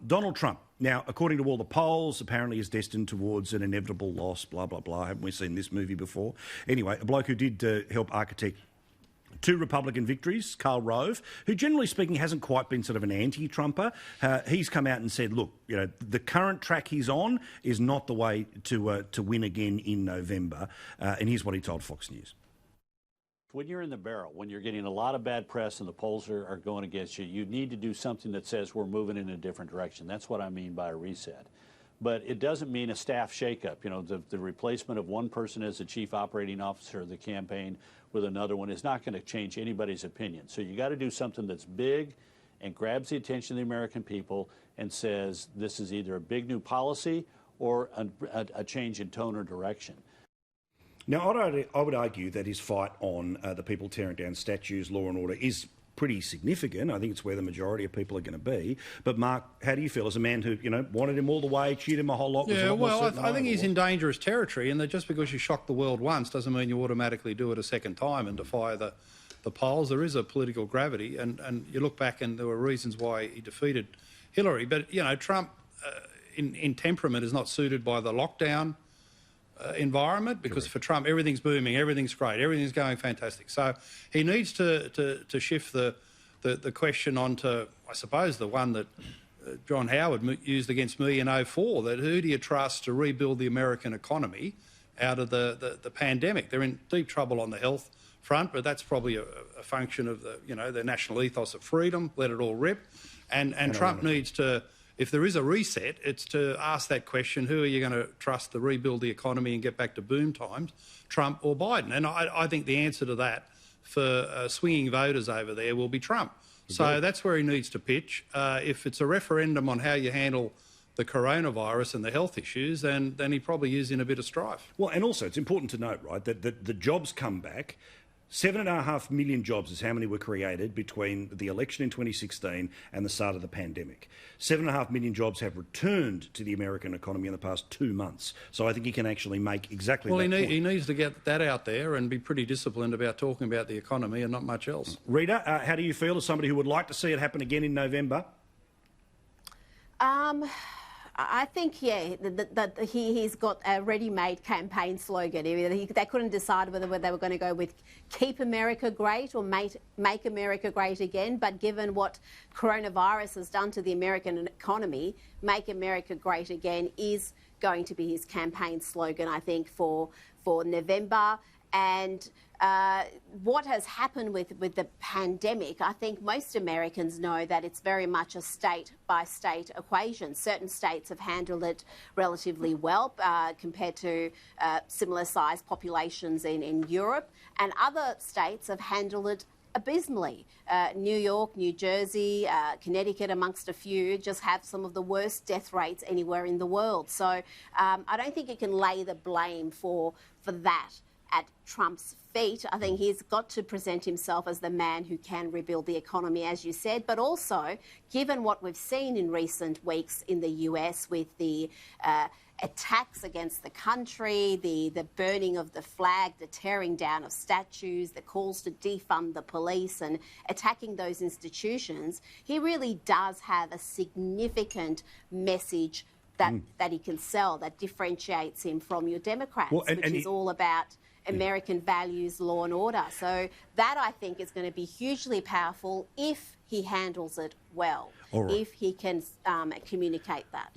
Donald Trump. Now, according to all the polls, apparently is destined towards an inevitable loss, blah, blah, blah. Haven't we seen this movie before? Anyway, a bloke who did help architect two Republican victories, Karl Rove, who generally speaking hasn't quite been sort of an anti-Trumper. He's come out and said, look, you know, the current track he's on is not the way to win again in November. And here's what he told Fox News. When you're in the barrel, when you're getting a lot of bad press and the polls are going against you, you need to do something that says we're moving in a different direction. That's what I mean by a reset. But it doesn't mean a staff shakeup. You know, the replacement of one person as the chief operating officer of the campaign with another one is not going to change anybody's opinion. So you got to do something that's big and grabs the attention of the American people and says this is either a big new policy or a change in tone or direction. Now, I would argue that his fight on the people tearing down statues, law and order, is pretty significant. I think it's where the majority of people are going to be. But, Mark, how do you feel as a man who, you know, wanted him all the way, cheered him a whole lot? Yeah, well, I think he's in dangerous territory, and that just because you shock the world once doesn't mean you automatically do it a second time and defy the polls. There is a political gravity, and you look back and there were reasons why he defeated Hillary. But, you know, Trump, in temperament, is not suited by the lockdown environment, because for Trump everything's booming, everything's great, everything's going fantastic. So he needs to shift the question onto, I suppose, the one that John Howard used against me in 2004, that who do you trust to rebuild the American economy out of the pandemic? They're in deep trouble on the health front, but that's probably a function of the national ethos of freedom, let it all rip. And Trump needs to, if there is a reset, it's to ask that question, who are you going to trust to rebuild the economy and get back to boom times, Trump or Biden? And I think the answer to that for swinging voters over there will be Trump. So that's where he needs to pitch. If it's a referendum on how you handle the coronavirus and the health issues, then he probably is in a bit of strife. Well, and also it's important to note, right, that the jobs come back. 7.5 million jobs is how many were created between the election in 2016 and the start of the pandemic. 7.5 million jobs have returned to the American economy in the past 2 months. So I think he can actually make exactly that point. He needs to get that out there and be pretty disciplined about talking about the economy and not much else. Rita, how do you feel as somebody who would like to see it happen again in November? I think, that he's got a ready-made campaign slogan. They couldn't decide whether they were going to go with Keep America Great or Make America Great Again. But given what coronavirus has done to the American economy, Make America Great Again is going to be his campaign slogan, I think, for November. And what has happened with the pandemic, I think most Americans know that it's very much a state-by-state equation. Certain states have handled it relatively well compared to similar-sized populations in Europe, and other states have handled it abysmally. New York, New Jersey, Connecticut, amongst a few, just have some of the worst death rates anywhere in the world. So I don't think you can lay the blame for that at Trump's feet. I think he's got to present himself as the man who can rebuild the economy, as you said, but also, given what we've seen in recent weeks in the US with the attacks against the country, the burning of the flag, the tearing down of statues, the calls to defund the police and attacking those institutions, he really does have a significant message that he can sell that differentiates him from your Democrats, which is all about American values, law and order. So that, I think, is going to be hugely powerful if he handles it well, if he can communicate that.